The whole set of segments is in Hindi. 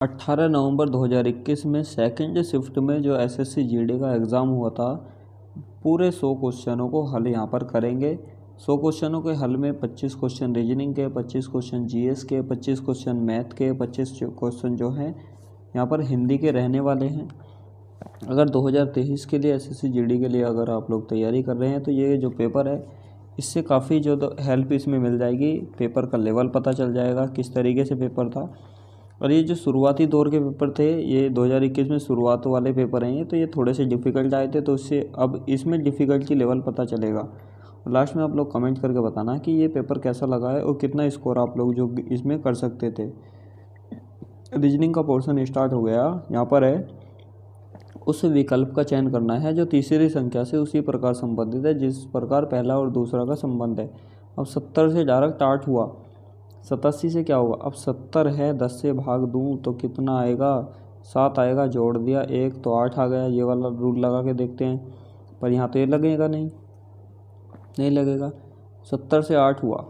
18 नवंबर 2021 में सेकंड शिफ्ट में जो एसएससी जीडी का एग्ज़ाम हुआ था, पूरे 100 क्वेश्चनों को हल यहाँ पर करेंगे। 100 क्वेश्चनों के हल में 25 क्वेश्चन रीजनिंग के, 25 क्वेश्चन जीएस के, 25 क्वेश्चन मैथ के, 25 क्वेश्चन जो हैं यहाँ पर हिंदी के रहने वाले हैं। अगर 2023 के लिए एसएससी जीडी के लिए अगर आप लोग तैयारी कर रहे हैं तो ये जो पेपर है इससे काफ़ी जो हेल्प इसमें मिल जाएगी। पेपर का लेवल पता चल जाएगा किस तरीके से पेपर था। और ये जो शुरुआती दौर के पेपर थे, ये 2021 में शुरुआत वाले पेपर हैं, तो ये थोड़े से डिफ़िकल्ट आए थे, तो इससे अब इसमें डिफ़िकल्टी लेवल पता चलेगा। और लास्ट में आप लोग कमेंट करके बताना कि ये पेपर कैसा लगा है और कितना स्कोर आप लोग जो इसमें कर सकते थे। रीजनिंग का पोर्शन स्टार्ट हो गया। यहाँ पर है उस विकल्प का चयन करना है जो तीसरी संख्या से उसी प्रकार संबंधित है जिस प्रकार पहला और दूसरा का संबंध है। अब 70 से डायरेक्ट 8 हुआ, 87 से क्या होगा? अब 70 है, 10 से भाग दूँ तो कितना आएगा? 7 आएगा। जोड़ दिया 1 तो 8 आ गया। ये वाला रूल लगा के देखते हैं, पर यहाँ तो ये लगेगा नहीं लगेगा। 70 से 8 हुआ,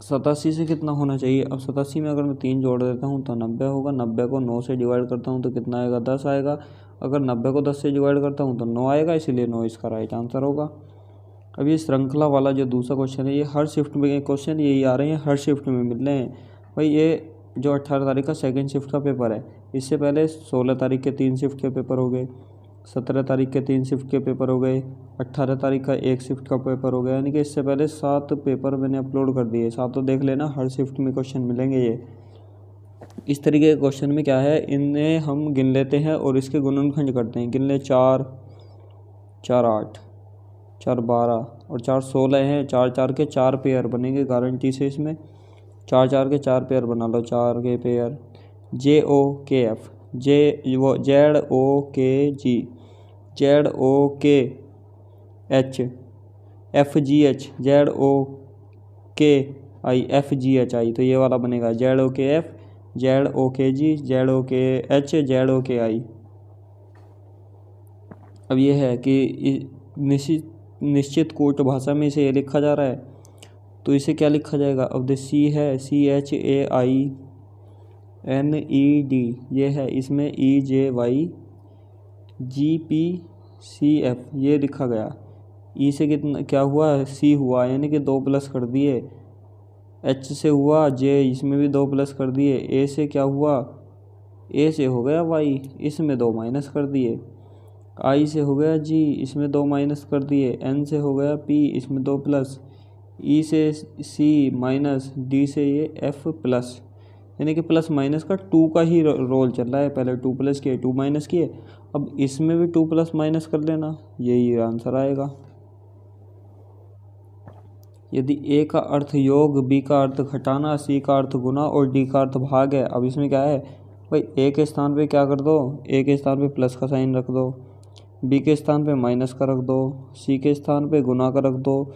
87 से कितना होना चाहिए? अब 87 में अगर मैं 3 जोड़ देता हूँ तो 90 होगा। 90 को 9 से डिवाइड करता हूँ तो कितना आएगा? 10 आएगा। अगर 90 को 10 से डिवाइड करता हूँ तो 9 आएगा, इसीलिए 9 इसका राइट आंसर होगा। अब ये श्रृंखला वाला जो दूसरा क्वेश्चन है, ये हर शिफ्ट में क्वेश्चन यही आ रहे हैं, हर शिफ्ट में मिल रहे हैं भाई। ये जो 18 तारीख का सेकंड शिफ्ट का पेपर है, इससे पहले 16 तारीख के 3 शिफ्ट के पेपर हो गए, 17 तारीख के 3 शिफ्ट के पेपर हो गए, 18 तारीख का 1 शिफ्ट का पेपर हो गया। यानी कि इससे पहले 7 पेपर मैंने अपलोड कर दिए। 7 तो देख लेना, हर शिफ्ट में क्वेश्चन मिलेंगे। ये इस तरीके के क्वेश्चन में क्या है, इन्हें हम गिन लेते हैं और इसके गुणनखंड करते हैं। गिन ले 4 4 8 4 12 और 4 16 हैं। 4 4 के 4 पेयर बनेंगे गारंटी से। इसमें 4 4 के 4 पेयर बना लो, 4 के pair. JOKF ZOKG ZOKH FGH ZOKI FGHI, तो ये वाला बनेगा ZOKF ZOKG ZOKH ZOKI। अब ये है कि निश्चित कोट भाषा में इसे ये लिखा जा रहा है, तो इसे क्या लिखा जाएगा? अब द सी है CHAINED, ये है, इसमें EJYGPCF ये लिखा गया। ई से कितना क्या हुआ? C हुआ, यानी कि 2 प्लस कर दिए। H से हुआ J, इसमें भी 2 प्लस कर दिए। A से क्या हुआ? A से हो गया Y, इसमें 2 माइनस कर दिए। I से हो गया G, इसमें 2 माइनस कर दिए। N से हो गया P, इसमें 2 प्लस। E से C माइनस, D से ये F प्लस, यानी कि प्लस माइनस का 2 का ही रोल चल रहा है। पहले 2 प्लस किए, 2 माइनस किए, अब इसमें भी 2 प्लस माइनस कर लेना, यही आंसर आएगा। यदि A का अर्थ योग, B का अर्थ घटाना, C का अर्थ गुना और D का अर्थ भाग है। अब इसमें क्या है भाई, A के स्थान पे क्या कर दो? A के स्थान पे प्लस का साइन रख दो, B के स्थान पे माइनस का रख दो, C के स्थान पे गुना का रख दो,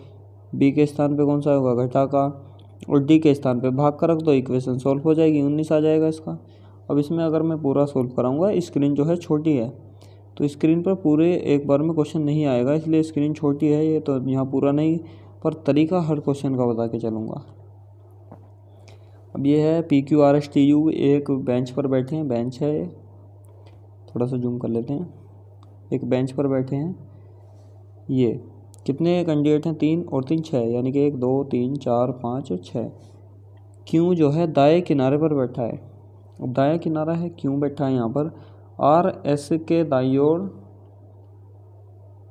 B के स्थान पे कौन सा होगा? घटा का, और D के स्थान पे भाग का रख दो। इक्वेशन सोल्व हो जाएगी, 19 आ जाएगा इसका। अब इसमें अगर मैं पूरा सोल्व कराऊंगा, स्क्रीन जो है छोटी है, तो स्क्रीन पर पूरे एक बार में क्वेश्चन नहीं आएगा, इसलिए स्क्रीन छोटी है ये, तो यहाँ पूरा नहीं, पर तरीका हर क्वेश्चन का बता के चलूँगा। अब ये है PQRSTU, एक बेंच पर बैठे हैं, बेंच है, थोड़ा सा जूम कर लेते हैं। एक बेंच पर बैठे हैं, ये कितने कैंडिडेट हैं? 3 और 3 6, यानी कि 1 2 3 4 5 6। क्यों जो है दाएं किनारे पर बैठा है। अब दायां किनारा है, क्यों बैठा है यहाँ पर? RS के दाईं ओर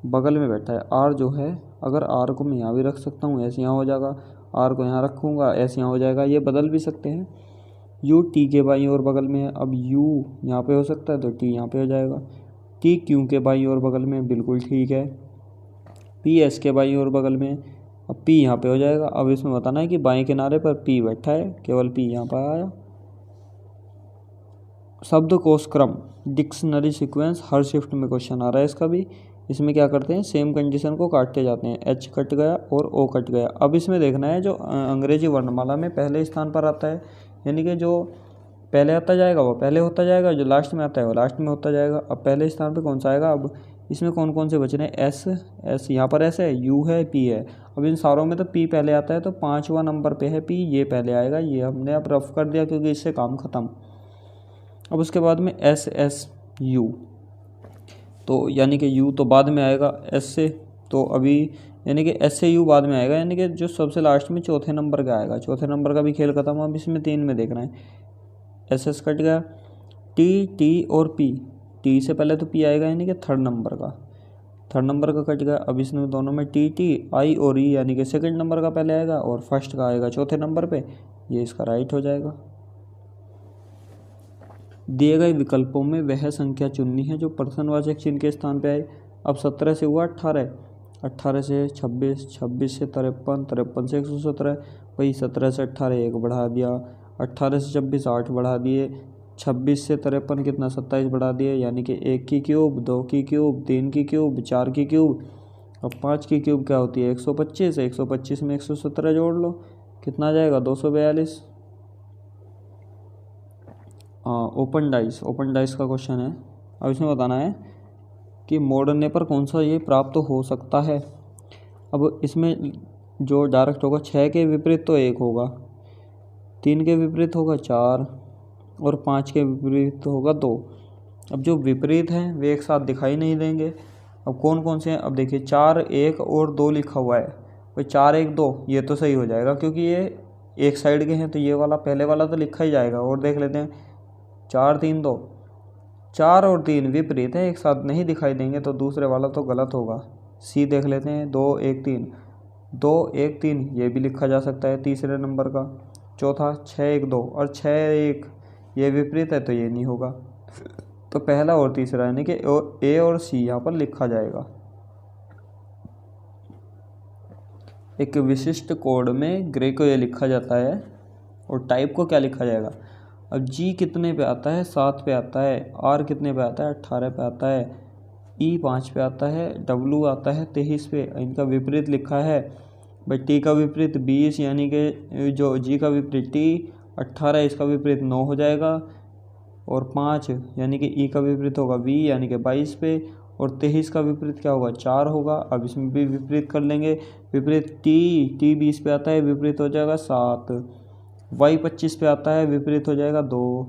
बगल में बैठा है। R जो है, अगर R को मैं यहाँ भी रख सकता हूँ, ऐसे यहाँ हो जाएगा। R को यहाँ रखूँगा, ऐसे यहाँ हो जाएगा। ये बदल भी सकते हैं। U T के बाईं ओर बगल में है, अब U यहाँ पे हो सकता है तो T यहाँ पे हो जाएगा। T Q के बाईं ओर बगल में, बिल्कुल ठीक है। P S के बाईं ओर बगल में, अब P यहाँ पे हो जाएगा। अब इसमें बताना है कि बाएं किनारे पर P बैठा है, केवल P यहाँ पर आया। शब्दकोश क्रम, डिक्शनरी सीक्वेंस, हर शिफ्ट में क्वेश्चन आ रहा है इसका भी। इसमें क्या करते हैं, सेम कंडीशन को काटते जाते हैं। H कट गया और O कट गया। अब इसमें देखना है जो अंग्रेजी वर्णमाला में पहले स्थान पर आता है, यानी कि जो पहले आता जाएगा वो पहले होता जाएगा, जो लास्ट में आता है वो लास्ट में होता जाएगा। अब पहले स्थान पे कौन सा आएगा? अब इसमें कौन कौन से बच रहे हैं? एस यहाँ पर S है, U है, P है। अब इन सारों में तो P पहले आता है, तो 5वां नंबर पे है P, ये पहले आएगा। ये हमने अब रफ कर दिया क्योंकि इससे काम ख़त्म। अब उसके बाद में SSU, तो यानी कि U तो बाद में आएगा S से, तो अभी यानी कि S से U बाद में आएगा, यानी कि जो सबसे लास्ट में चौथे नंबर का आएगा। चौथे नंबर का भी खेल खत्म। अब इसमें 3 में देखना है। SS कट गया, T और P, T से पहले तो P आएगा यानी कि थर्ड नंबर का कट गया। अब इसमें दोनों में T, I और E यानी कि सेकंड नंबर का पहले आएगा और फर्स्ट का आएगा चौथे नंबर पे, ये इसका राइट हो जाएगा। दिए गए विकल्पों में वह संख्या चुननी है जो प्रश्नवाचक चिन्ह के स्थान पे आए। अब 17 से हुआ 18, 18 से 26, 26 से 53, 53 से 117, वही 17 से 18 1 बढ़ा दिया, 18 से 26 8 बढ़ा दिए, 26 से 53 कितना 27 बढ़ा दिए, यानी कि 1 की क्यूब, 2 की क्यूब, 3 की क्यूब, 4 की क्यूब। अब 5 की क्यूब क्या होती है 125, 125 में 117 जोड़ लो, कितना आ जाएगा 242। ओपन डाइस का क्वेश्चन है। अब इसमें बताना है कि मोड़ने पर कौन सा ये प्राप्त हो सकता है। अब इसमें जो डायरेक्ट होगा 6 के विपरीत तो 1 होगा, 3 के विपरीत होगा 4 और 5 के विपरीत होगा 2। अब जो विपरीत हैं वे एक साथ दिखाई नहीं देंगे। अब कौन कौन से हैं, अब देखिए 4 1 और 2 लिखा हुआ है, भाई 4 1 2 ये तो सही हो जाएगा क्योंकि ये एक साइड के हैं, तो ये वाला पहले वाला तो लिखा ही जाएगा। और देख लेते हैं 4 3 2, 4 और 3 विपरीत है, एक साथ नहीं दिखाई देंगे, तो दूसरे वाला तो गलत होगा। सी देख लेते हैं 2 1 3, 2 1 3 ये भी लिखा जा सकता है तीसरे नंबर का। चौथा 6 1 2 और 6 1 ये विपरीत है, तो ये नहीं होगा। तो पहला और तीसरा यानी कि ए और सी यहाँ पर लिखा जाएगा। एक विशिष्ट कोड में ग्रे को ये लिखा जाता है और टाइप को क्या लिखा जाएगा। अब जी कितने पे आता है 7 पे आता है, आर कितने पे आता है 18 पे आता है, ई 5 पे आता है, डब्लू आता है 23 पे। इनका विपरीत लिखा है भाई, टी का विपरीत 20 यानी कि जो जी का विपरीत टी 18, इसका विपरीत 9 हो जाएगा, और 5 यानी कि ई का विपरीत होगा 20 यानी कि 22 पे, और 23 का विपरीत क्या होगा 4 होगा। अब इसमें भी विपरीत कर लेंगे, विपरीत टी 20 पे आता है, विपरीत हो जाएगा 7, वाई 25 पे आता है, विपरीत हो जाएगा 2,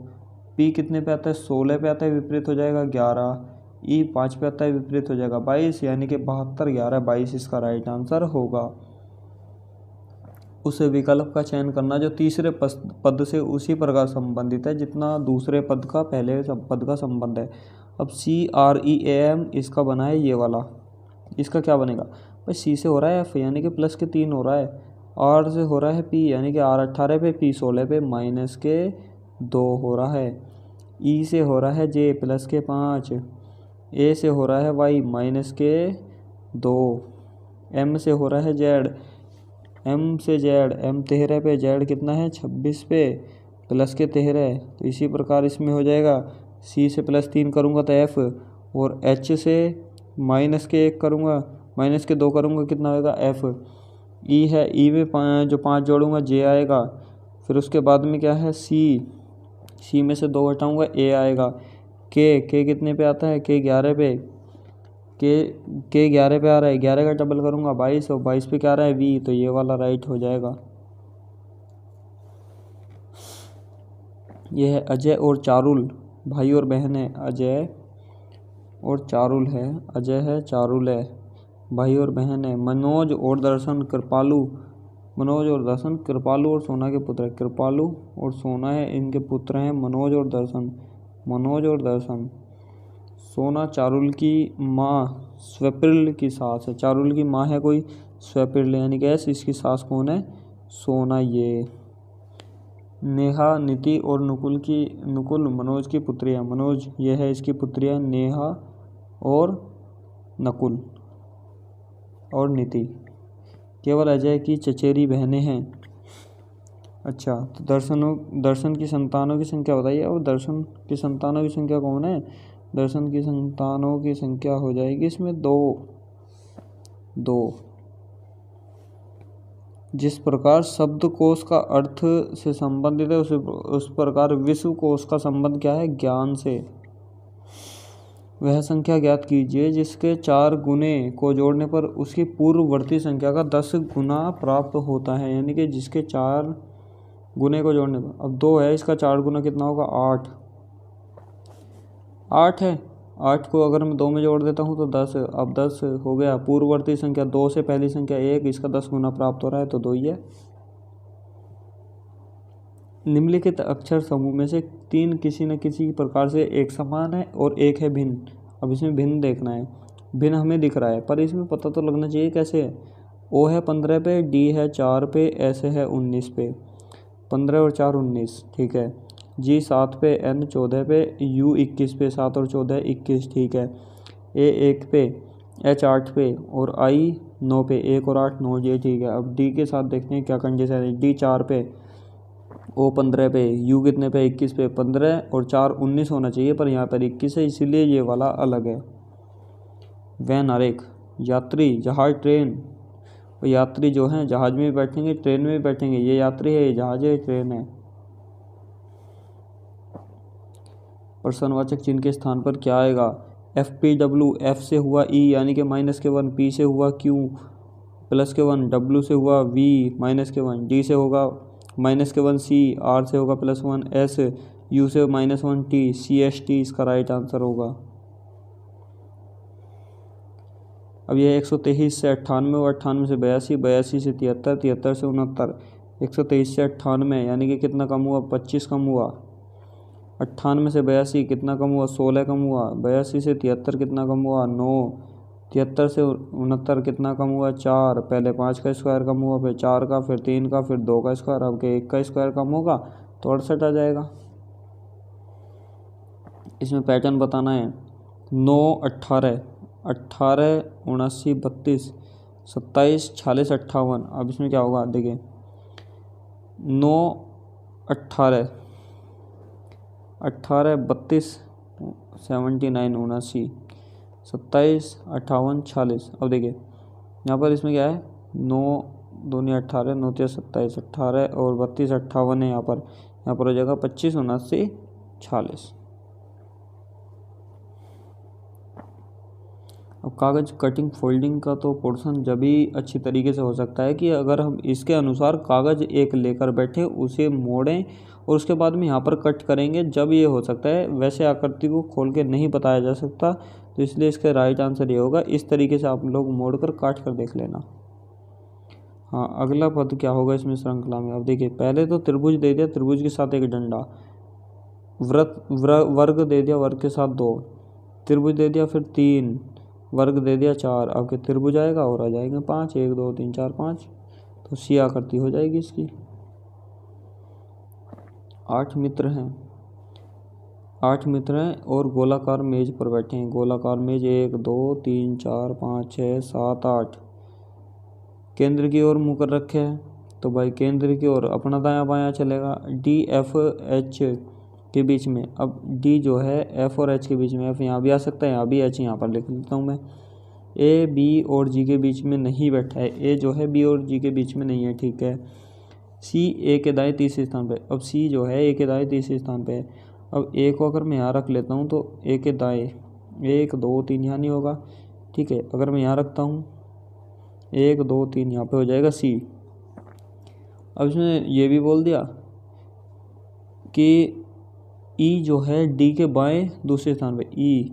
पी कितने पे आता है 16 पे आता है, विपरीत हो जाएगा 11, ई 5 पे आता है, विपरीत हो जाएगा 22 यानी कि 72 11 22 इसका राइट आंसर होगा। उस विकल्प का चयन करना जो तीसरे पद से उसी प्रकार संबंधित है जितना दूसरे पद का पहले पद का संबंध है। अब CREAM इसका बना है ये वाला, इसका क्या बनेगा भाई, सी से हो रहा है एफ यानी कि प्लस के 3 हो रहा है, आर से हो रहा है पी यानी कि आर 18 पे पी 16 पे माइनस के 2 हो रहा है, ई से हो रहा है जे प्लस के 5, ए से हो रहा है वाई माइनस के 2, एम से हो रहा है जेड, एम से जेड, एम 13 पे, जेड कितना है 26 पे प्लस के 13, तो इसी प्रकार इसमें हो जाएगा सी से प्लस 3 करूँगा तो एफ, और एच से माइनस के 1 करूँगा, माइनस के 2 करूँगा कितना होगा एफ, ई है ई में जो 5 जोड़ूंगा जे आएगा, फिर उसके बाद में क्या है सी में से 2 हटाऊँगा ए आएगा, के कितने पे आता है के 11 पे, के 11 पे आ रहा है, 11 का डबल करूँगा 22, और 22 पे क्या आ रहा है वी, तो ये वाला राइट हो जाएगा। ये है अजय और चारुल, भाई और बहन है, अजय और चारुल है, अजय है चारुल है, भाई और बहन है। मनोज और दर्शन कृपालू, मनोज और दर्शन कृपालू और सोना के पुत्र है, कृपालू और सोना है इनके पुत्र हैं मनोज और दर्शन, मनोज और दर्शन। सोना चारुल की माँ स्वप्निल की सास है, चारुल की माँ है कोई स्वप्निल यानी कि इसकी सास कौन है सोना। ये नेहा नीति और नुकुल मनोज की पुत्री है, मनोज ये है इसकी पुत्री है नेहा और नकुल और नीति। केवल अजय की चचेरी बहनें हैं। अच्छा, तो दर्शन की संतानों की संख्या बताइए। और दर्शन की संतानों की संख्या कौन है, दर्शन की संतानों की संख्या हो जाएगी इसमें 2। जिस प्रकार शब्दकोश का अर्थ से संबंधित है उस प्रकार विश्वकोश का संबंध क्या है ज्ञान से। वह संख्या ज्ञात कीजिए जिसके 4 गुने को जोड़ने पर उसकी पूर्ववर्ती संख्या का 10 गुना प्राप्त होता है, यानी कि जिसके 4 गुने को जोड़ने पर, अब 2 है इसका 4 गुना कितना होगा 8, 8 है, 8 को अगर मैं 2 में जोड़ देता हूँ तो 10, अब 10 हो गया। पूर्ववर्ती संख्या 2 से पहली संख्या 1, इसका 10 गुना प्राप्त हो रहा है तो 2 ही है। निम्नलिखित अक्षर समूह में से 3 किसी न किसी प्रकार से एक समान है और एक है भिन्न। अब इसमें भिन्न देखना है, भिन्न हमें दिख रहा है पर इसमें पता तो लगना चाहिए कैसे है। ओ है 15 पे, डी है 4 पे, एस है 19 पे। 15 और 4 19, ठीक है। जी 7 पे, एन 14 पे, यू 21 पे, 7 और 14 21, ठीक है। ए 1 पे, एच 8 पे और आई 9 पे, 1 और 8 9, ये ठीक है। अब डी के साथ देखते हैं क्या कंडीशन है। डी 4 पे, ओ 15 पे, यू कितने पे 21 पे, 15 और 4 19 होना चाहिए पर यहाँ पर 21 है, इसीलिए ये वाला अलग है। वैन आरेख, यात्री जहाज ट्रेन, और यात्री जो हैं जहाज में भी बैठेंगे ट्रेन में भी बैठेंगे। ये यात्री है, ये जहाज है, ये ट्रेन है। प्रश्नवाचक चिन्ह के स्थान पर क्या आएगा। एफ पी डब्ल्यू, एफ से हुआ ई यानी कि -1, पी से हुआ क्यू +1, डब्ल्यू से हुआ वी -1, डी से होगा -1 सी, आर से होगा +1 एस, यू से -1 टी, सी एस टी इसका राइट आंसर होगा। अब यह 123 से 98 और 98 से 82, 82 से 73, 73 से 69, 123 से 98 यानी कि कितना कम हुआ 25 कम हुआ। 98 से 82 कितना कम हुआ 16 कम हुआ। 82 से 73 कितना कम हुआ 9। 73 से 69 कितना कम हुआ 4। पहले 5 का स्क्वायर कम हुआ, फिर 4 का, फिर 3 का, फिर 2 का स्क्वायर। अब के 1 का स्क्वायर कम होगा तो 68 आ जाएगा। इसमें पैटर्न बताना है। 9 18, 18 79 32, 27 46 58। अब इसमें क्या होगा देखिए। 9 18 18 32 79 79, 27 58 46। अब देखिए यहाँ पर इसमें क्या है 9 दूनी 18, 9 3 27, 18 और 32 58 है। यहाँ पर हो जाएगा 25 79 46। अब कागज़ कटिंग फोल्डिंग का तो पोर्शन जब भी अच्छी तरीके से हो सकता है कि अगर हम इसके अनुसार कागज़ एक लेकर बैठे उसे मोड़ें और उसके बाद में यहाँ पर कट करेंगे, जब ये हो सकता है। वैसे आकृति को खोल के नहीं बताया जा सकता, तो इसलिए इसका राइट आंसर ये होगा। इस तरीके से आप लोग मोड़ कर काट कर देख लेना। हाँ, अगला पद क्या होगा इसमें श्रृंखला में। अब देखिए पहले तो त्रिभुज दे दिया, त्रिभुज के साथ एक डंडा। वर्ग दे दिया, वर्ग के साथ 2। त्रिभुज दे दिया, फिर 3 वर्ग दे दिया 4। अब के त्रिभुज आएगा और आ जाएंगे 5, 1 2 3 4 5, तो सी आकृति हो जाएगी इसकी। 8 मित्र हैं, 8 मित्र हैं और गोलाकार मेज पर बैठे हैं। गोलाकार मेज 1 2 3 4 5 6 7 8 केंद्र की ओर मुँह कर रखे हैं, तो भाई केंद्र की ओर अपना दायां बायां चलेगा। डी एफ एच के बीच में, अब डी जो है एफ और एच के बीच में, एफ यहाँ भी आ सकता है, यहाँ भी एच यहाँ पर लिख लेता हूँ मैं। ए बी और जी के बीच में नहीं बैठा है, ए जो है बी और जी के बीच में नहीं है, ठीक है। सी ए के दाएं तीसरे स्थान पे, अब सी जो है ए के दाएं तीसरे स्थान पे है। अब ए को अगर मैं यहाँ रख लेता हूँ तो ए के दाएं 1 2 3 यहाँ नहीं होगा, ठीक है। अगर मैं यहाँ रखता हूँ 1 2 3 यहाँ पे हो जाएगा सी। अब इसमें ये भी बोल दिया कि ई जो है डी के बाएं दूसरे स्थान पे, ई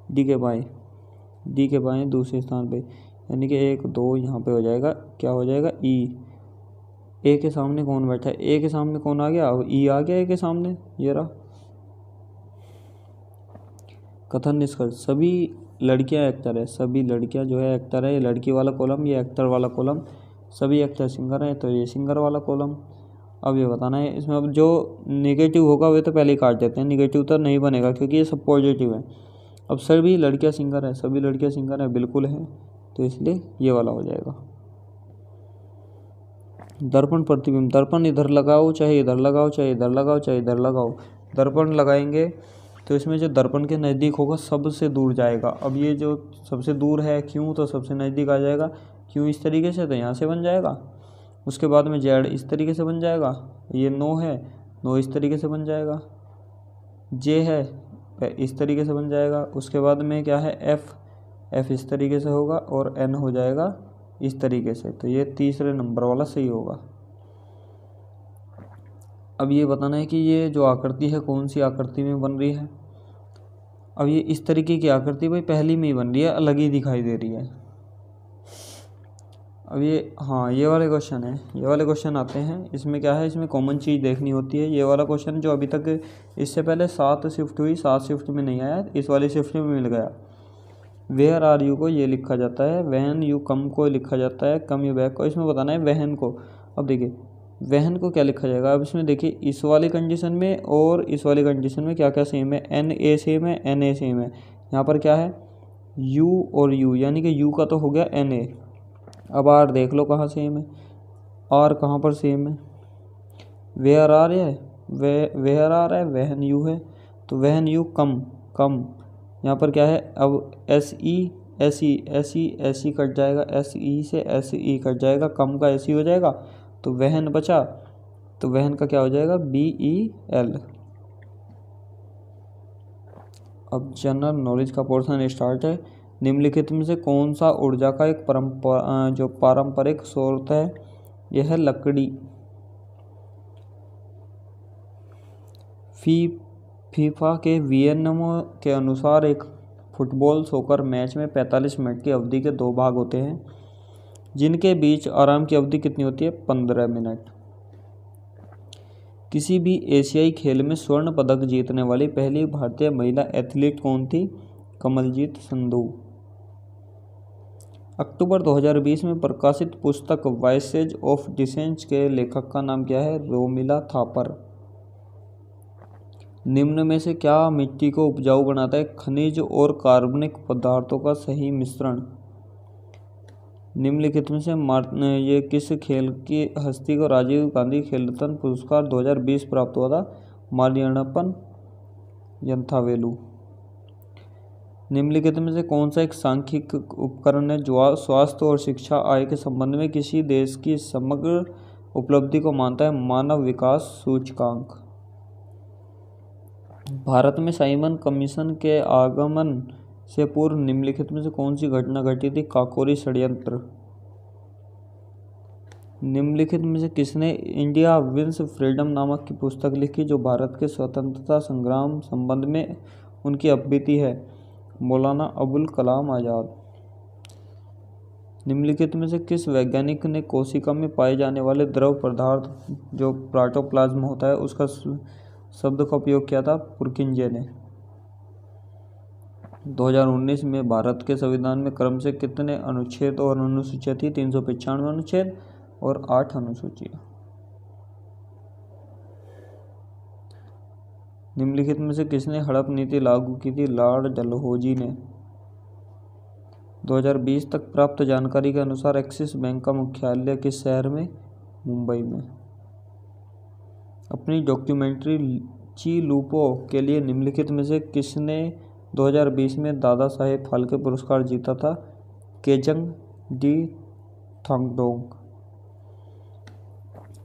डी के बाएं दूसरे स्थान पे, यानी कि 1 2 यहाँ पे हो जाएगा, क्या हो जाएगा ई। ए के सामने कौन बैठा है, ए के सामने कौन आ गया, अब ई आ गया ए के सामने, ये रहा। कथन निष्कर्ष, सभी लड़कियां एक्टर है, सभी लड़कियां जो है एक्टर है। ये लड़की वाला कॉलम, ये एक्टर वाला कॉलम। सभी एक्टर सिंगर हैं, तो ये सिंगर वाला कॉलम। अब ये बताना है इसमें, अब जो नेगेटिव होगा वे तो पहले ही काट देते हैं, नेगेटिव तो नहीं बनेगा क्योंकि ये सब पॉजिटिव है। अब सभी लड़कियां सिंगर है, सभी लड़कियां सिंगर है, बिल्कुल है, तो इसलिए ये वाला हो जाएगा। दर्पण प्रतिबिंब, दर्पण इधर लगाओ चाहे इधर लगाओ, चाहे इधर लगाओ चाहे इधर लगाओ। दर्पण लगाएंगे तो इसमें जो दर्पण के नज़दीक होगा सबसे दूर जाएगा। अब ये जो सबसे दूर है क्यों, तो सबसे नज़दीक आ जाएगा। क्यों इस तरीके से, तो यहाँ से बन जाएगा। उसके बाद में जेड इस तरीके से बन जाएगा। ये 9 है, 9 इस तरीके से बन जाएगा। जे है इस तरीके से बन जाएगा। उसके बाद में क्या है एफ, एफ इस तरीके से होगा और एन हो जाएगा इस तरीके से, तो ये तीसरे नंबर वाला सही होगा। अब ये बताना है कि ये जो आकृति है कौन सी आकृति में बन रही है। अब ये इस तरीके की आकृति भाई पहली में ही बन रही है, अलग ही दिखाई दे रही है। अब ये हाँ ये वाले क्वेश्चन है, ये वाले क्वेश्चन आते हैं। इसमें क्या है, इसमें कॉमन चीज़ देखनी होती है। ये वाला क्वेश्चन जो अभी तक इससे पहले 7 शिफ्ट हुई, 7 शिफ्ट में नहीं आया, इस वाली शिफ्ट में मिल गया। वेयर आर यू को ये लिखा जाता है, वहन यू कम को लिखा जाता है, कम यू बैक को। इसमें बताना है वहन को। अब देखिए वहन को क्या लिखा जाएगा। अब इसमें देखिए इस वाली कंडीशन में और इस वाली कंडीशन में क्या क्या सेम है, एन ए सेम है, एन ए सेम है। यहाँ पर क्या है यू और यू, यानी कि यू का तो हो गया एन ए। अब आर देख लो कहाँ सेम है, आर कहाँ पर सेम है, वेयर आर है, वेयर आर है, वहन यू है, तो वहन यू कम कम। यहाँ पर क्या है, अब S E S E S E S E cut जाएगा, एस ई से एस ई कट जाएगा, कम का एस ई हो जाएगा, तो वहन बचा, तो वहन का क्या हो जाएगा बी ई एल। अब जनरल नॉलेज का पोर्शन स्टार्ट है। निम्नलिखित में से कौन सा ऊर्जा का एक पारंपरिक स्रोत है, यह है लकड़ी। फीफा के नियम के अनुसार एक फुटबॉल सॉकर मैच में 45 मिनट की अवधि के 2 भाग होते हैं, जिनके बीच आराम की अवधि कितनी होती है, 15 मिनट। किसी भी एशियाई खेल में स्वर्ण पदक जीतने वाली पहली भारतीय महिला एथलीट कौन थी, कमलजीत संधू। अक्टूबर 2020 में प्रकाशित पुस्तक वॉइसेज ऑफ डिसेंट के लेखक का नाम क्या है, रोमिला थापर। निम्न में से क्या मिट्टी को उपजाऊ बनाता है, खनिज और कार्बनिक पदार्थों का सही मिश्रण। निम्नलिखित में से ये किस खेल की हस्ती को राजीव गांधी खेल रत्न पुरस्कार 2020 प्राप्त हुआ था, मारियप्पन यंथावेलु। निम्नलिखित में से कौन सा एक सांख्यिक उपकरण है जो स्वास्थ्य और शिक्षा आय के संबंध में किसी देश की समग्र उपलब्धि को मानता है, मानव विकास सूचकांक। भारत में साइमन कमीशन के आगमन से पूर्व निम्नलिखित में से कौन सी घटना घटी थी, काकोरी षड्यंत्र। निम्नलिखित में से किसने इंडिया विंस फ्रीडम नामक की पुस्तक लिखी, जो भारत के स्वतंत्रता संग्राम संबंध में उनकी अपबीती है, मौलाना अबुल कलाम आज़ाद। निम्नलिखित में से किस वैज्ञानिक ने कोशिका में पाए जाने वाले द्रव पदार्थ जो प्रोटोप्लाज्म होता है उसका शब्द का उपयोग किया था, पुरकिंजे ने। 2019 में भारत के संविधान में क्रम से कितने अनुच्छेद और अनुसूचियाँ थी, 395 अनुच्छेद और 8 अनुसूचियाँ। निम्नलिखित में से किसने हड़प नीति लागू की थी, लॉर्ड डलहौजी ने। 2020 तक प्राप्त जानकारी के अनुसार एक्सिस बैंक का मुख्यालय किस शहर में, मुंबई में। अपनी डॉक्यूमेंट्री ची लूपो के लिए निम्नलिखित में से किसने 2020 में दादा साहेब फाल्के पुरस्कार जीता था, केजंग डी थांगडोंग।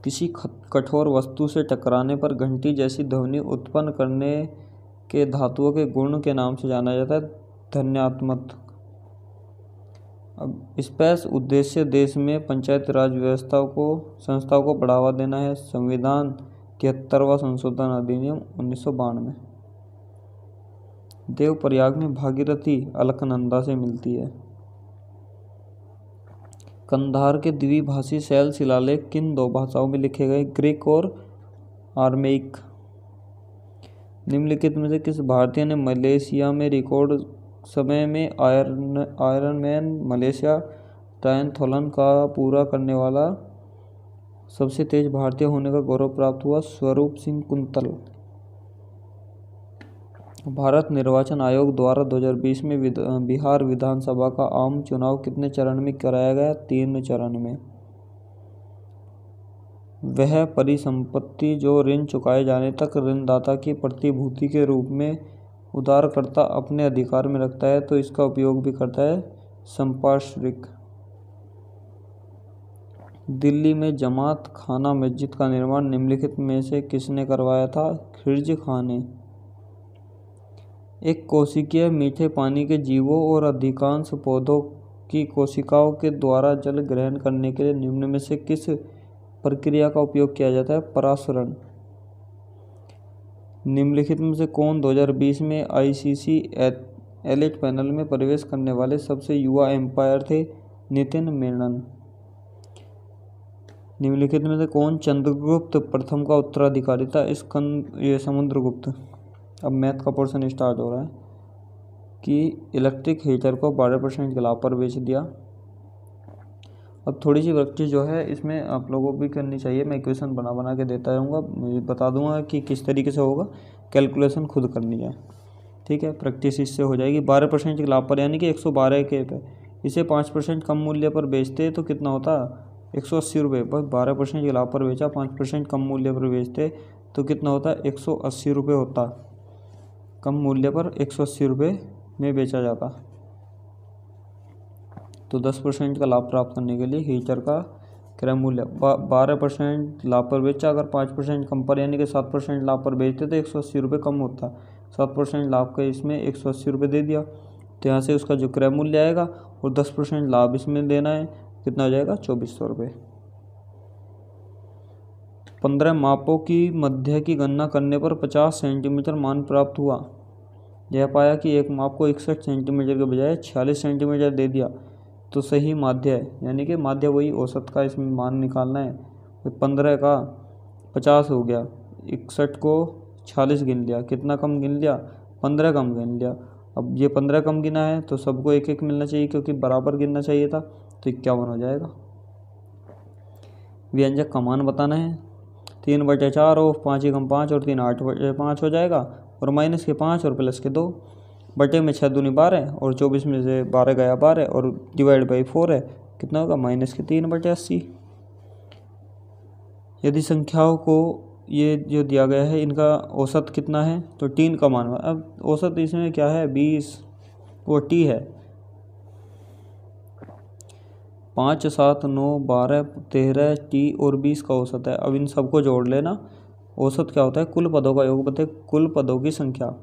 किसी कठोर वस्तु से टकराने पर घंटी जैसी ध्वनि उत्पन्न करने के धातुओं के गुण के नाम से जाना जाता है, धन्यात्मक। अब स्पेस उद्देश्य देश में पंचायत राज संस्थाओं को बढ़ावा देना है, संविधान 73वां संशोधन अधिनियम 1992। देवप्रयाग में भागीरथी अलकनंदा से मिलती है। कंधार के द्विभाषी शैल शिलालेख किन 2 भाषाओं में लिखे गए, ग्रीक और आर्मेइक। निम्नलिखित में से किस भारतीय ने मलेशिया में रिकॉर्ड समय में आयरनमैन मलेशिया ट्रायथलॉन का पूरा करने वाला सबसे तेज भारतीय होने का गौरव प्राप्त हुआ, स्वरूप सिंह कुंतल। भारत निर्वाचन आयोग द्वारा 2020 में बिहार विधानसभा का आम चुनाव कितने चरण में कराया गया, 3 चरण में। वह परिसंपत्ति जो ऋण चुकाए जाने तक ऋणदाता की प्रतिभूति के रूप में उधारकर्ता अपने अधिकार में रखता है तो इसका उपयोग भी करता है, संपार्श्विक। दिल्ली में जमात खाना मस्जिद का निर्माण निम्नलिखित में से किसने करवाया था, खिलजी खान ने। एक कोशिकीय मीठे पानी के जीवों और अधिकांश पौधों की कोशिकाओं के द्वारा जल ग्रहण करने के लिए निम्न में से किस प्रक्रिया का उपयोग किया जाता है, परासरण। निम्नलिखित में से कौन 2020 में आईसीसी एलीट पैनल में प्रवेश करने वाले सबसे युवा एम्पायर थे? नितिन मेनन। निम्नलिखित में से कौन चंद्रगुप्त प्रथम का उत्तराधिकारी था? ये समुद्रगुप्त। अब मैथ का पोर्शन स्टार्ट हो रहा है कि इलेक्ट्रिक हीटर को 12% के लाभ पर बेच दिया। अब थोड़ी सी प्रैक्टिस जो है इसमें आप लोगों को भी करनी चाहिए। मैं इक्वेशन बना के देता रहूँगा, बता दूंगा कि किस तरीके से होगा, कैलकुलेशन खुद करनी है। ठीक है, प्रैक्टिस इससे हो जाएगी। 12% के लाभ पर यानी कि 112 के पे इसे 5% कम मूल्य पर बेचते तो कितना होता? 180 रुपये। बस 12% के लाभ पर बेचा, 5% कम मूल्य पर बेचते तो कितना होता? 180 रुपये होता। कम मूल्य पर 180 रुपये में बेचा जाता। तो 10% का लाभ प्राप्त करने के लिए हीटर का क्रय मूल्य 12% लाभ पर बेचा, अगर 5% कम पर यानी कि 7% लाभ पर बेचते तो 180 रुपये कम होता। 7% लाभ का इसमें 180 रुपये दे दिया, तो यहाँ से उसका जो क्रय मूल्य आएगा और 10% लाभ इसमें देना है, कितना हो जाएगा? 2400 रुपये। 15 मापों की मध्य की गणना करने पर 50 सेंटीमीटर मान प्राप्त हुआ। यह पाया कि एक माप को 61 सेंटीमीटर के बजाय 46 सेंटीमीटर दे दिया तो सही माध्य है, यानी कि माध्य वही औसत का इसमें मान निकालना है। 15 का 50 हो गया, 61 को 46 गिन लिया, कितना कम गिन लिया? 15 कम गिन लिया। अब ये 15 कम गिना है तो सबको एक एक मिलना चाहिए क्योंकि बराबर गिनना चाहिए था, तो 51 हो जाएगा। व्यंजक का मान बताना है। 3/4 और 5 एकम 5 और 3 8/5 हो जाएगा, और माइनस के 5 और प्लस के 2 बटे में 6 दूनी 12 और 24 में से 12 गया 12 और डिवाइड बाई 4 है, कितना होगा? माइनस के 3/80। यदि संख्याओं को ये जो दिया गया है इनका औसत कितना है तो 3 का मान। अब औसत इसमें क्या है? 20, वो टी है। 5, 7, 9, 12, 13 टी और 20 का औसत है। अब इन सबको जोड़ लेना। औसत क्या होता है? कुल पदों का योग बटे कुल पदों की संख्या।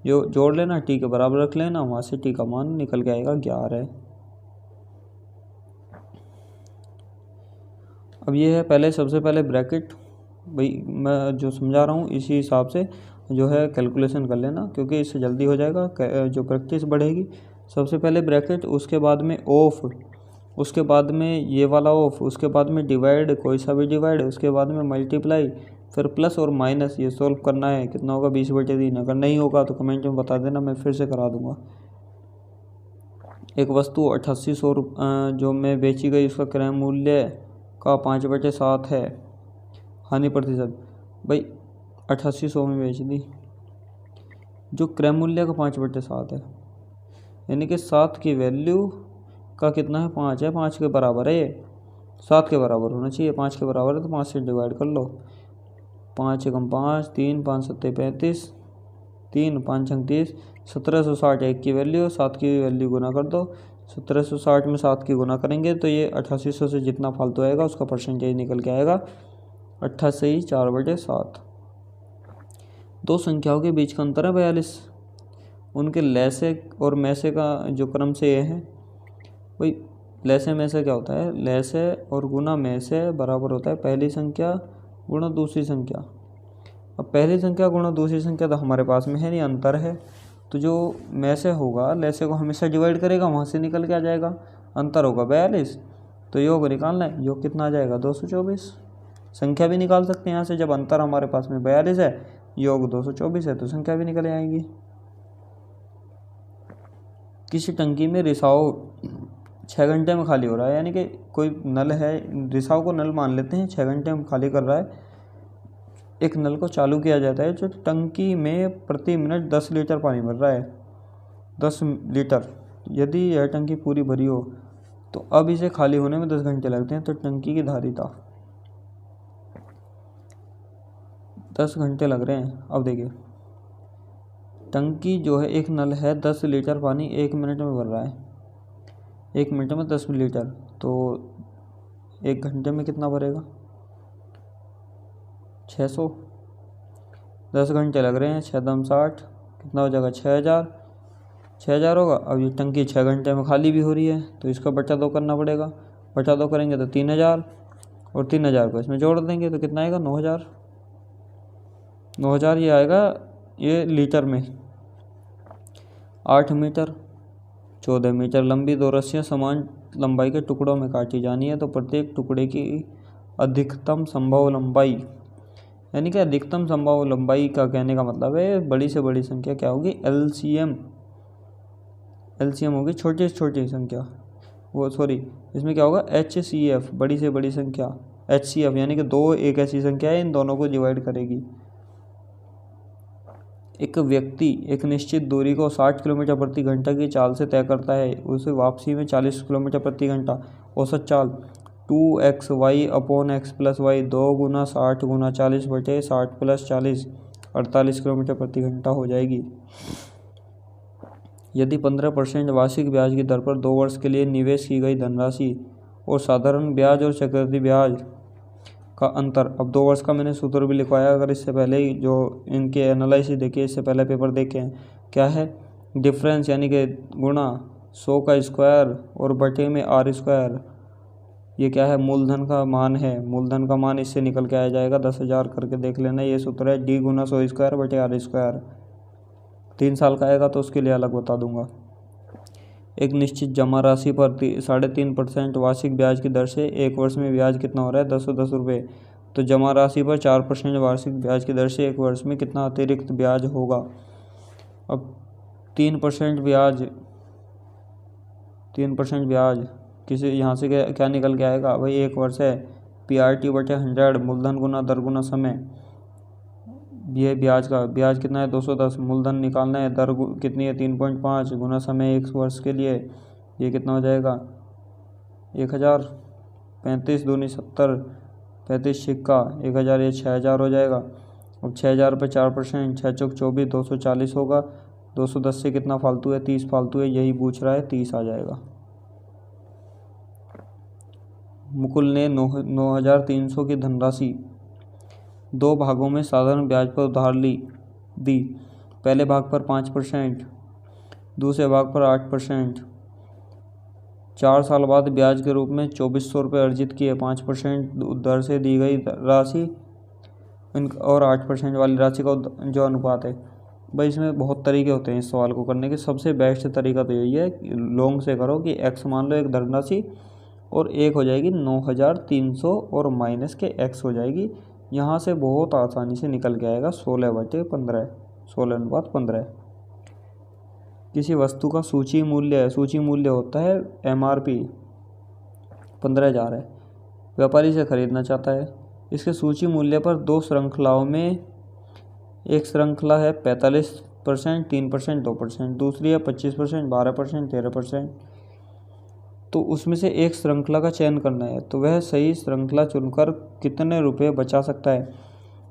जो जोड़ लेना, टी के बराबर रख लेना, वहाँ से टी का मान निकल के आएगा 11। अब ये है पहले, सबसे पहले ब्रैकेट, भाई मैं जो समझा रहा हूँ इसी हिसाब से जो है कैलकुलेशन कर लेना क्योंकि इससे जल्दी हो जाएगा, जो प्रैक्टिस बढ़ेगी। सबसे पहले ब्रैकेट, उसके बाद में ऑफ, उसके बाद में ये वाला ऑफ, उसके बाद में डिवाइड, कोई सा भी डिवाइड, उसके बाद में मल्टीप्लाई, फिर प्लस और माइनस, ये सोल्व करना है। कितना होगा? 20/3। अगर नहीं होगा तो कमेंट में बता देना, मैं फिर से करा दूंगा। एक वस्तु 8800 जो में बेची गई, उसका क्रय मूल्य का 5/7 है। हानि प्रतिशत, भाई 8800 में बेच दी, जो क्रय मूल्य का 5/7 है, यानी कि 7 की वैल्यू का कितना है? 5 है, 5 के बराबर है, ये 7 के बराबर होना चाहिए। 5 के बराबर है तो 5 से डिवाइड कर लो। 5 एकम 5, 3 5 7 35, 3 5 30, 1760 1 की वैल्यू, 7 की वैल्यू गुना कर दो। 1760 में 7 की गुना करेंगे तो ये 8800 से जितना फालतू आएगा उसका परसेंटेज निकल के आएगा 88/4। दो संख्याओं के बीच का अंतर है 42, उनके लैसे और मैसे का जो क्रम से ये है, भाई लैसे में से क्या होता है? लैसे और गुना में से बराबर होता है पहली संख्या गुणा दूसरी संख्या। अब पहली संख्या गुणा दूसरी संख्या तो हमारे पास में है नहीं, अंतर है, तो जो में से होगा लैसे को हमेशा डिवाइड करेगा, वहाँ से निकल के आ जाएगा, अंतर होगा 42, तो योग निकालना है। योग कितना आ जाएगा? 224। संख्या भी निकाल सकते हैं यहाँ से, जब अंतर हमारे पास में 42 है, योग 224 है, तो संख्या भी निकल आएगी। किसी टंकी में रिसाव 6 घंटे में खाली हो रहा है, यानी कि कोई नल है, रिसाव को नल मान लेते हैं, 6 घंटे में खाली कर रहा है। एक नल को चालू किया जाता है जो टंकी में प्रति मिनट 10 लीटर पानी भर रहा है, 10 लीटर। यदि यह टंकी पूरी भरी हो तो अब इसे खाली होने में 10 घंटे लगते हैं, तो टंकी की धारिता 10 घंटे लग रहे हैं। अब देखिए, टंकी जो है, एक नल है, 10 लीटर पानी 1 मिनट में भर रहा है, 1 मिनट में 10 लीटर, तो 1 घंटे में कितना भरेगा? 600। 10 घंटे लग रहे हैं, 6 दम 60, कितना हो जाएगा? 6000 होगा। अब ये टंकी 6 घंटे में खाली भी हो रही है, तो इसका बटा 2 करना पड़ेगा। बटा 2 करेंगे तो 3000, और 3000 को इसमें जोड़ देंगे तो कितना आएगा? 9000। 9000 ये आएगा ये लीटर में। 8 मीटर 14 मीटर लंबी 2 रस्सियाँ समान लंबाई के टुकड़ों में काटी जानी है, तो प्रत्येक टुकड़े की अधिकतम संभव लंबाई, यानी कि अधिकतम संभव लंबाई का कहने का मतलब है बड़ी से बड़ी संख्या क्या होगी, एलसीएम होगी छोटी से छोटी संख्या, वो सॉरी इसमें क्या होगा, HCF बड़ी से बड़ी संख्या, HCF यानी कि 2 एक ऐसी संख्या है, इन दोनों को डिवाइड करेगी। एक व्यक्ति एक निश्चित दूरी को 60 किलोमीटर प्रति घंटा की चाल से तय करता है, उसे वापसी में 40 किलोमीटर प्रति घंटा औसत चाल 2xy/x + y 2 गुना 60 गुना 40 बटे 60 + 40 48 किलोमीटर प्रति घंटा हो जाएगी। यदि 15% वार्षिक ब्याज की दर पर 2 वर्ष के लिए निवेश की गई धनराशि और साधारण ब्याज और चक्रवृद्धि ब्याज का अंतर, अब 2 वर्ष का मैंने सूत्र भी लिखवाया, अगर इससे पहले ही जो इनके एनालिसिस देखिए, इससे पहले पेपर देखे हैं, क्या है डिफरेंस यानी कि गुणा 100 का स्क्वायर और बटे में r², ये क्या है मूलधन का मान है, मूलधन का मान इससे निकल के आ जाएगा 10,000 करके देख लेना, ये सूत्र है d गुना 100² बटे r²। 3 साल का आएगा तो उसके लिए अलग बता दूंगा। एक निश्चित जमा राशि पर 3.5% वार्षिक ब्याज की दर से 1 वर्ष में ब्याज कितना हो रहा है, 1010 रुपये। तो जमा राशि पर 4% वार्षिक ब्याज की दर से 1 वर्ष में कितना अतिरिक्त ब्याज होगा। अब 3% ब्याज किसी यहाँ से क्या निकल के आएगा भाई, 1 वर्ष है PRT बटे 100 मूलधन गुना दर गुना समय, ये ब्याज कितना है 210, मूलधन निकालना है, दर कितनी है 3.5 गुना समय 1 वर्ष के लिए, ये कितना हो जाएगा 1000, 35 दूनी 70, 35 सिक्का 1000, ये 6000 हो जाएगा। अब 6000 पे 4%, 6 चौक 24, 240 होगा, 210 से कितना फालतू है 30 फालतू है, यही पूछ रहा है 30 आ जाएगा। मुकुल ने 9300 की धनराशि 2 भागों में साधारण ब्याज पर उधार दी। पहले भाग पर 5%, दूसरे भाग पर 8%। 4 साल बाद ब्याज के रूप में 2400 रुपये अर्जित किए। 5% दर से दी गई राशि और 8% वाली राशि का जो अनुपात है। भाई इसमें बहुत तरीके होते हैं इस सवाल को करने के, सबसे बेस्ट तरीका तो यही है लॉन्ग से करो कि x मान लो एक धनराशि और एक हो जाएगी 9300 और माइनस के x हो जाएगी, यहाँ से बहुत आसानी से निकल के आएगा 16/15, 16:15। किसी वस्तु का सूची मूल्य होता है MRP 15,000 है, व्यापारी से खरीदना चाहता है। इसके सूची मूल्य पर 2 श्रृंखलाओं में, एक श्रृंखला है 45%, 3%, 2%, दूसरी है 25%, 12%, 13%। तो उसमें से एक श्रृंखला का चयन करना है, तो वह सही श्रृंखला चुनकर कितने रुपए बचा सकता है।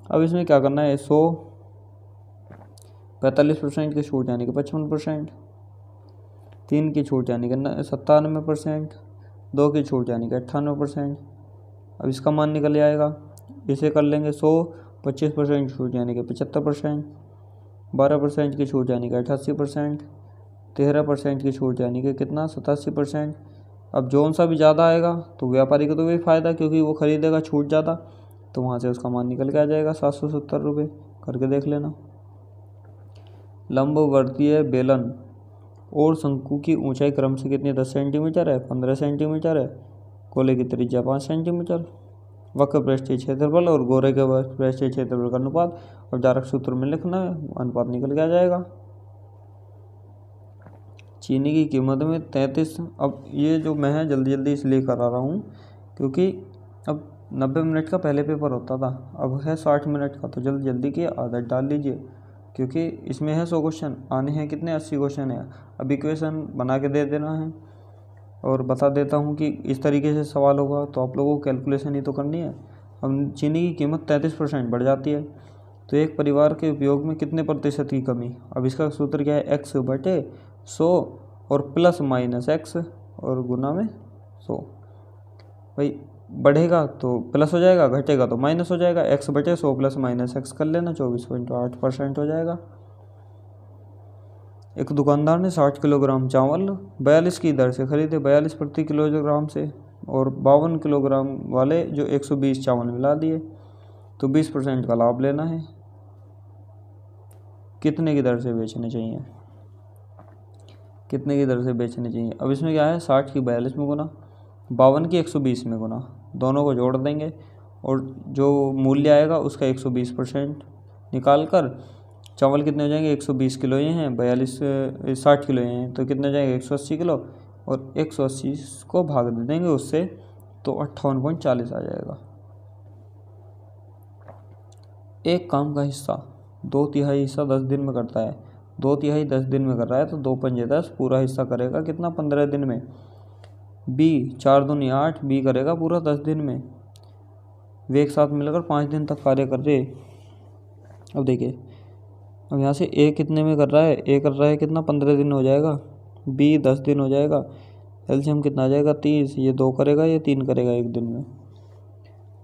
अब इसमें क्या करना है, 45% की छूट यानी कि 55%, 3 की छूट यानी कि 97%, 2 की छूट यानी कि 98%। अब इसका मान निकल आएगा, इसे कर लेंगे 100, 25% छूट यानी कि 75%, 12% की छूट यानी कि 88%, 13% की छूट यानी कि कितना 87%। अब जौन सा भी ज़्यादा आएगा तो व्यापारी को तो वही फ़ायदा, क्योंकि वो खरीदेगा छूट ज़्यादा, तो वहाँ से उसका मान निकल के आ जाएगा 770 रुपये। करके देख लेना। लंबवर्तीय बेलन और शंकु की ऊंचाई क्रम से कितनी 10 सेंटीमीटर है, 15 सेंटीमीटर है। गोले की त्रिज्या 5 सेंटीमीटर। वक्र पृष्ठीय क्षेत्रफल और गोले के पृष्ठीय क्षेत्रफल का अनुपात और डायरेक्ट सूत्र में लिखना है, अनुपात निकल के आ जाएगा। चीनी की कीमत में 33। अब ये जो मैं है जल्दी इसलिए करा रहा हूँ क्योंकि अब 90 मिनट का पहले पेपर होता था, अब है 60 मिनट का, तो जल्दी की आदत डाल लीजिए, क्योंकि इसमें है 100 क्वेश्चन, आने हैं कितने 80 क्वेश्चन है। अब इक्वेशन बना के दे देना है और बता देता हूँ कि इस तरीके से सवाल होगा, तो आप लोगों को कैलकुलेशन ही तो करनी है। अब चीनी की कीमत 33% बढ़ जाती है, तो एक परिवार के उपयोग में कितने प्रतिशत की कमी। अब इसका सूत्र क्या है, x/100 और प्लस माइनस x और गुना में 100। भाई बढ़ेगा तो प्लस हो जाएगा, घटेगा तो माइनस हो जाएगा। x/100 प्लस माइनस x कर लेना, 24.8% हो जाएगा। एक दुकानदार ने 60 किलोग्राम चावल 42 की दर से खरीदे, 42 प्रति किलोग्राम से, और 52 किलोग्राम वाले जो 120 चावल मिला दिए, तो 20% का लाभ लेना है। कितने की दर से बेचने चाहिए, कितने की दर से बेचने चाहिए। अब इसमें क्या है, 60 की 42 में गुना, 52 की 120 में गुना, दोनों को जोड़ देंगे और जो मूल्य आएगा उसका 120% निकाल कर चावल कितने हो जाएंगे, 120 किलो ये हैं, 60 किलो ये हैं, तो कितने हो जाएंगे 180 किलो, और 180 को भाग दे देंगे उससे, तो 58.40 आ जाएगा। एक काम का हिस्सा 2/3 हिस्सा 10 दिन में करता है, 2/3 10 दिन में कर रहा है, तो 2 पंजे 10, पूरा हिस्सा करेगा कितना, 15 दिन में। बी 4 दूनी 8, बी करेगा पूरा 10 दिन में। वे एक साथ मिलकर 5 दिन तक कार्य कर रहे। अब देखिए, अब यहाँ से ए कितने में कर रहा है, ए कर रहा है कितना, 15 दिन हो जाएगा, बी 10 दिन हो जाएगा, एलसीएम कितना आ जाएगा 30, ये 2 करेगा, ये 3 करेगा एक दिन में।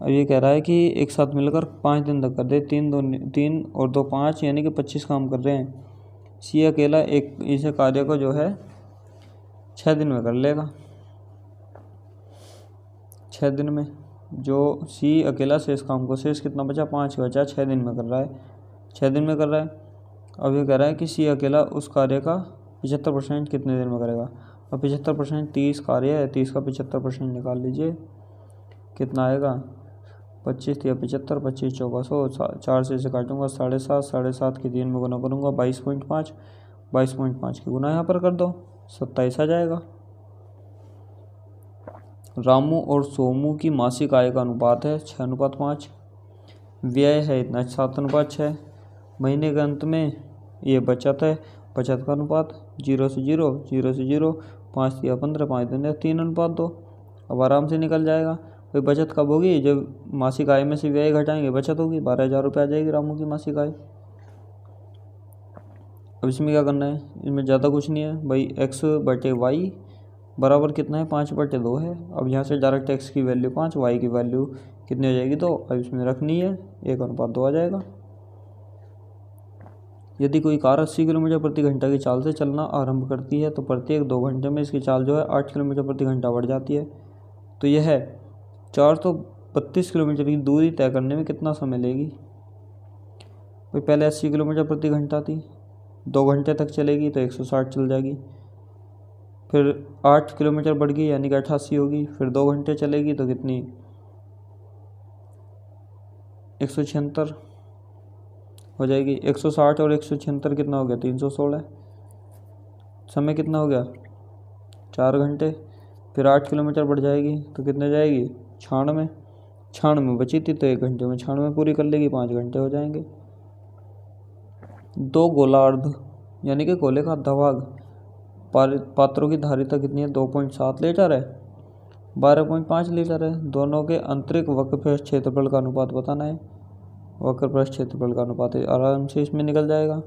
अब ये कह रहा है कि एक साथ मिलकर 5 दिन तक कर दे, 3 और 2 5, यानी कि 25 काम कर रहे हैं। सी अकेला एक इस कार्य को जो है 6 दिन में कर लेगा, 6 दिन में। जो सी अकेला शेष काम को, शेष कितना बचा, 5 बचा, 6 दिन में कर रहा है, 6 दिन में कर रहा है। अब ये कह रहा है कि सी अकेला उस कार्य का 75% कितने दिन में करेगा। और 75% 30 कार्य है, 30 का 75% निकाल लीजिए, कितना आएगा, 25 या 75, 25 चौका 100, 4 से इसे काटूंगा 7.5, 7.5 की 3 में गुना करूँगा 22.5, 22.5 की गुना यहाँ पर कर दो, 27 आ जाएगा। रामू और सोमू की मासिक आय का अनुपात है 6:5, व्यय है इतना 7:6, महीने के अंत में ये बचत है, बचत का अनुपात 0 से 0, 0 से 0, 5 या 15, 5 दिन 3:2। अब आराम से निकल जाएगा। भाई बचत कब होगी, जब मासिक आय में से व्यय घटाएंगे, बचत होगी, 12,000 रुपये आ जाएगी रामू की मासिक आय। अब इसमें क्या करना है, इसमें ज़्यादा कुछ नहीं है भाई, x/y बराबर कितना है, 5/2 है। अब यहाँ से डायरेक्ट x की वैल्यू 5, y की वैल्यू कितनी हो जाएगी, 2। अब इसमें रखनी है, 1:2 आ जाएगा। यदि कोई कार 80 किलोमीटर प्रति घंटा की चाल से चलना आरंभ करती है, तो प्रत्येक 2 घंटे में इसकी चाल जो है 8 किलोमीटर प्रति घंटा बढ़ जाती है। तो यह 432 किलोमीटर की दूरी तय करने में कितना समय लेगी। भाई पहले 80 किलोमीटर प्रति घंटा थी, 2 घंटे तक चलेगी तो 160 चल जाएगी, फिर 8 किलोमीटर बढ़ गई यानी कि 88 होगी, फिर 2 घंटे चलेगी तो कितनी, 176 हो जाएगी। 160 और 176 कितना हो गया, 316। समय कितना हो गया, 4 घंटे। फिर 8 किलोमीटर बढ़ जाएगी तो कितने जाएगी, 96, 96 बची थी तो 1 घंटे में 96 पूरी कर लेगी, 5 घंटे हो जाएंगे। 2 गोलार्ध यानी कि गोले का आधा भाग पात्रों की धारिता कितनी है, 2.7 लीटर है, 12.5 लीटर है। दोनों के आंतरिक वक्र क्षेत्रफल का अनुपात बताना है। वक्र पृष्ठ क्षेत्रफल का अनुपात आराम से इसमें निकल जाएगा।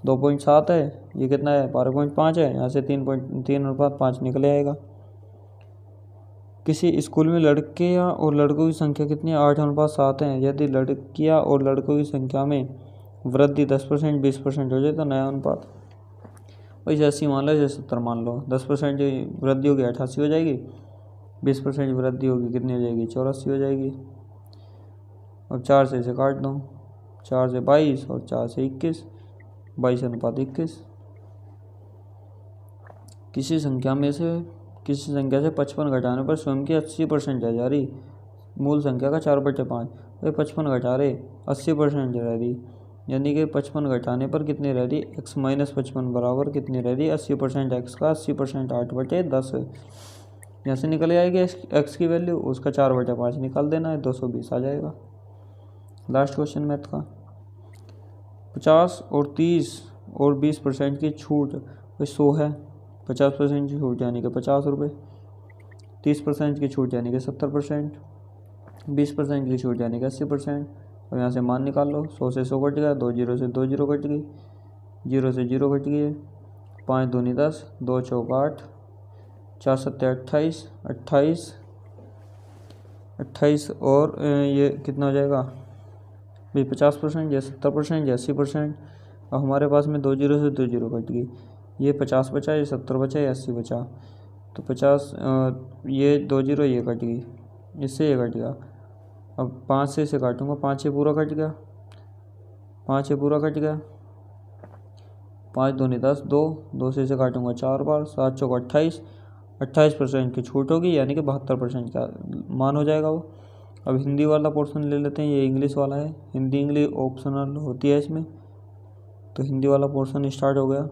2.7 है, ये कितना है, 12.5 है, यहाँ से 3:5 निकल आएगा। किसी स्कूल में लड़कियाँ और लड़कों की संख्या कितनी है, 8:7 है। यदि लड़कियाँ और लड़कों की संख्या में वृद्धि 10%, 20% हो जाए तो नया अनुपात, वैसे 80 मान लो, जैसे 70 मान लो, 10% वृद्धि होगी 88 हो जाएगी, 20% वृद्धि होगी कितनी हो जाएगी, 84 हो जाएगी। और 4 से इसे काट दो, 4 से 22 और 4 से 21, 22:21। किसी संख्या से 55 घटाने पर स्वयं की 80% रह जा रही, मूल संख्या का 4/5, तो 55 घटा रहे 80% रह रही, यानी कि 55 घटाने पर कितनी रह रही, x - 55 बराबर कितनी रह रही, 80% x का 80% 8/10। यहाँ से निकल जाएगी x की वैल्यू, उसका 4/5 निकाल देना है, 220 आ जाएगा। लास्ट क्वेश्चन मैथ का, 50 और 30 और 20% की छूट 100 है, 50% की छूट यानी कि 50 रुपये, 30% की छूट यानी कि 70%, 20% की छूट यानी कि 80%। और यहाँ से मान निकाल लो, 100 से 100 कट गया, 2 0 से 2 0 कट गई, 0 से 0 कट गई, 5 दूनी 10, 2 चौका 8, 4 7 28, 28 और ये कितना हो जाएगा भाई, 50% या 70% या 80%। अब हमारे पास में 2 0 से 2 0 कट गई, ये 50 बचा, ये 70 बचा, ये 80 बचा, तो 50 ये 2 0 ये कट गई, इससे ये कट गया। अब 5 से इसे काटूंगा, 5 से पूरा कट गया, 5 से पूरा कट गया, 5 दूनी 10, 2 से इसे काटूंगा 4 बार, 7 चौका 28, 28% की छूट होगी, यानी कि 72% का मान हो जाएगा वो। अब हिंदी वाला पोर्शन ले लेते हैं, ये इंग्लिश वाला है, हिंदी इंग्लिश ऑप्शनल होती है इसमें, तो हिंदी वाला पोर्शन स्टार्ट हो गया।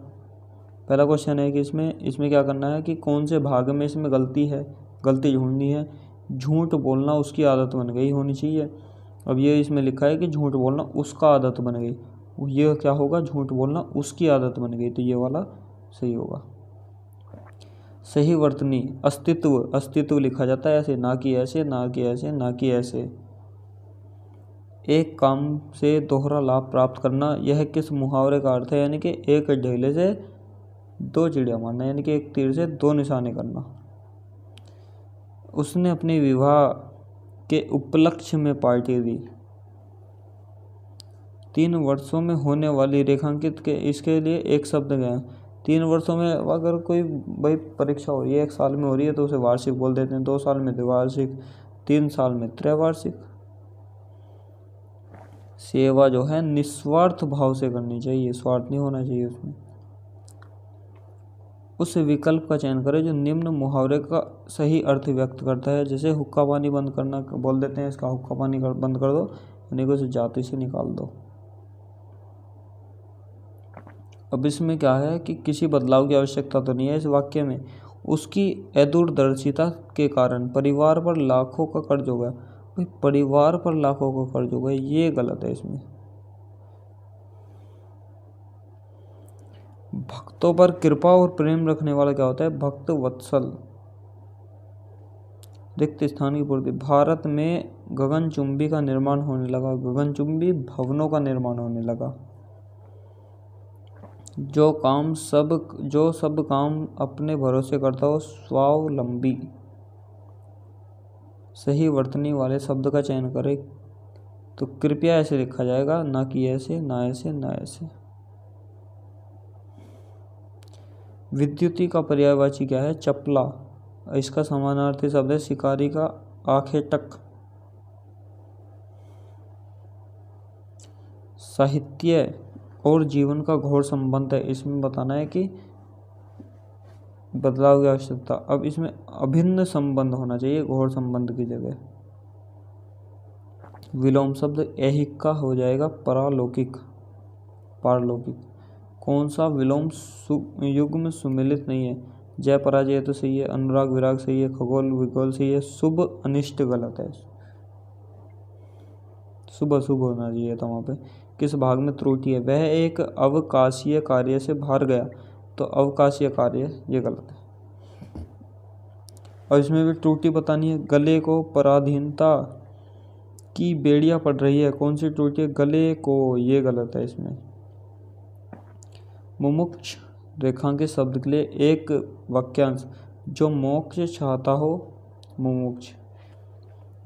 पहला क्वेश्चन है कि इसमें क्या करना है कि कौन से भाग में इसमें गलती है, गलती ढूंढनी है। झूठ बोलना उसकी आदत बन गई होनी चाहिए। अब ये इसमें लिखा है कि झूठ बोलना उसका आदत बन गई, ये क्या होगा, झूठ बोलना उसकी आदत बन गई, तो ये वाला सही होगा। सही वर्तनी अस्तित्व, अस्तित्व लिखा जाता है ऐसे, ना कि ऐसे, ना कि ऐसे, ना कि ऐसे। एक काम से दोहरा लाभ प्राप्त करना, यह किस मुहावरे का अर्थ है, यानी कि एक ढेले से 2 चिड़िया मारना, यानी कि एक तीर से 2 निशाने करना। उसने अपने विवाह के उपलक्ष्य में पार्टी दी। 3 वर्षों में होने वाली रेखांकित के इसके लिए एक शब्द गया। 3 वर्षों में अगर कोई भाई परीक्षा हो रही है, 1 साल में हो रही है तो उसे वार्षिक बोल देते हैं, 2 साल में द्विवार्षिक, 3 साल में त्रैवार्षिक। सेवा जो है निस्वार्थ भाव से करनी चाहिए, स्वार्थ नहीं होना चाहिए उसमें। उस विकल्प का चयन करें जो निम्न मुहावरे का सही अर्थ व्यक्त करता है। जैसे हुक्का पानी बंद करना बोल देते हैं, इसका हुक्का पानी बंद कर दो, यानी कि उसे जाति से निकाल दो। अब इसमें क्या है कि किसी बदलाव की आवश्यकता तो नहीं है इस वाक्य में, उसकी अदूरदर्शिता के कारण परिवार पर लाखों का कर्ज हो गया। भाई परिवार पर लाखों का कर्ज हो गया, ये गलत है इसमें। भक्तों पर कृपा और प्रेम रखने वाला क्या होता है, भक्त वत्सल। रिक्त स्थान की पूर्ति, भारत में गगनचुंबी का निर्माण होने लगा, गगनचुंबी भवनों का निर्माण होने लगा। जो सब काम अपने भरोसे करता हो, स्वावलंबी। सही वर्तनी वाले शब्द का चयन करें, तो कृपया ऐसे लिखा जाएगा, ना कि ऐसे, ना ऐसे, ना ऐसे। विद्युती का पर्यायवाची क्या है, चपला। इसका समानार्थी शब्द है शिकारी का आखेटक। साहित्य और जीवन का घोर संबंध है, इसमें बताना है कि बदलाव की आवश्यकता। अब इसमें अभिन्न संबंध होना चाहिए घोर संबंध की जगह। विलोम शब्द ऐहिक का हो जाएगा परालौकिक, पारलौकिक। कौन सा विलोम युग्म सुमेलित नहीं है, जय पराजय तो सही है, अनुराग विराग सही है, खगोल विगोल सही है, शुभ अनिष्ट गलत है। शुभ अशुभ होना चाहिए था वहाँ पे। किस भाग में त्रुटि है, वह एक अवकाशीय कार्य से बाहर गया, तो अवकाशीय कार्य ये गलत है। और इसमें भी त्रुटि बतानी है, गले को पराधीनता की बेड़ियां पड़ रही है, कौन सी त्रुटि है, गले को, ये गलत है इसमें। मुमुक्ष रेखांकित शब्द के लिए एक वाक्यांश, जो मोक्ष चाहता हो, मुमुक्ष।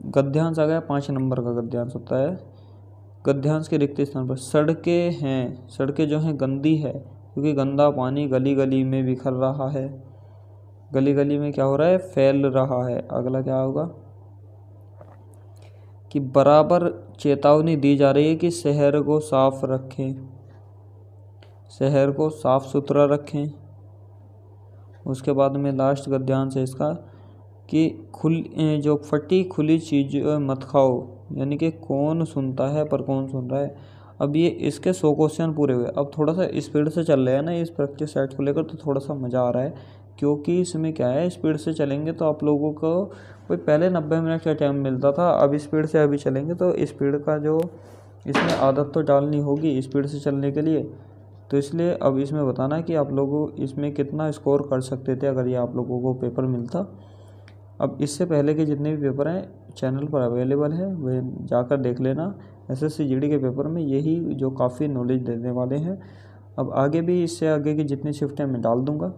गद्यांश आ गया, 5 नंबर का गद्यांश होता है। गद्यांश के रिक्त स्थान पर सड़कें हैं, सड़कें जो हैं गंदी है, क्योंकि गंदा पानी गली गली में बिखर रहा है, गली गली में क्या हो रहा है, फैल रहा है। अगला क्या होगा कि बराबर चेतावनी दी जा रही है कि शहर को साफ रखें, शहर को साफ सुथरा रखें। उसके बाद में लास्ट गद्यांश है इसका कि जो फटी खुली चीज मत खाओ, यानी कि कौन सुनता है पर कौन सुन रहा है। अब ये इसके 100 क्वेश्चन पूरे हुए। अब थोड़ा सा स्पीड से चल रहे हैं ना इस प्रैक्टिस सेट को लेकर, तो थोड़ा सा मज़ा आ रहा है, क्योंकि इसमें क्या है, स्पीड से चलेंगे तो आप लोगों को कोई पहले 90 मिनट का टाइम मिलता था, अब स्पीड से अभी चलेंगे तो स्पीड का जो इसमें आदत तो डालनी होगी स्पीड से चलने के लिए। तो इसलिए अब इसमें बताना है कि आप लोगों इसमें कितना स्कोर कर सकते थे अगर ये आप लोगों को पेपर मिलता। अब इससे पहले के जितने भी पेपर हैं चैनल पर अवेलेबल है, वे जाकर देख लेना। एसएससी जीडी के पेपर में यही जो काफ़ी नॉलेज देने वाले हैं। अब आगे भी इससे आगे की जितनी शिफ्टें मैं डाल दूँगा।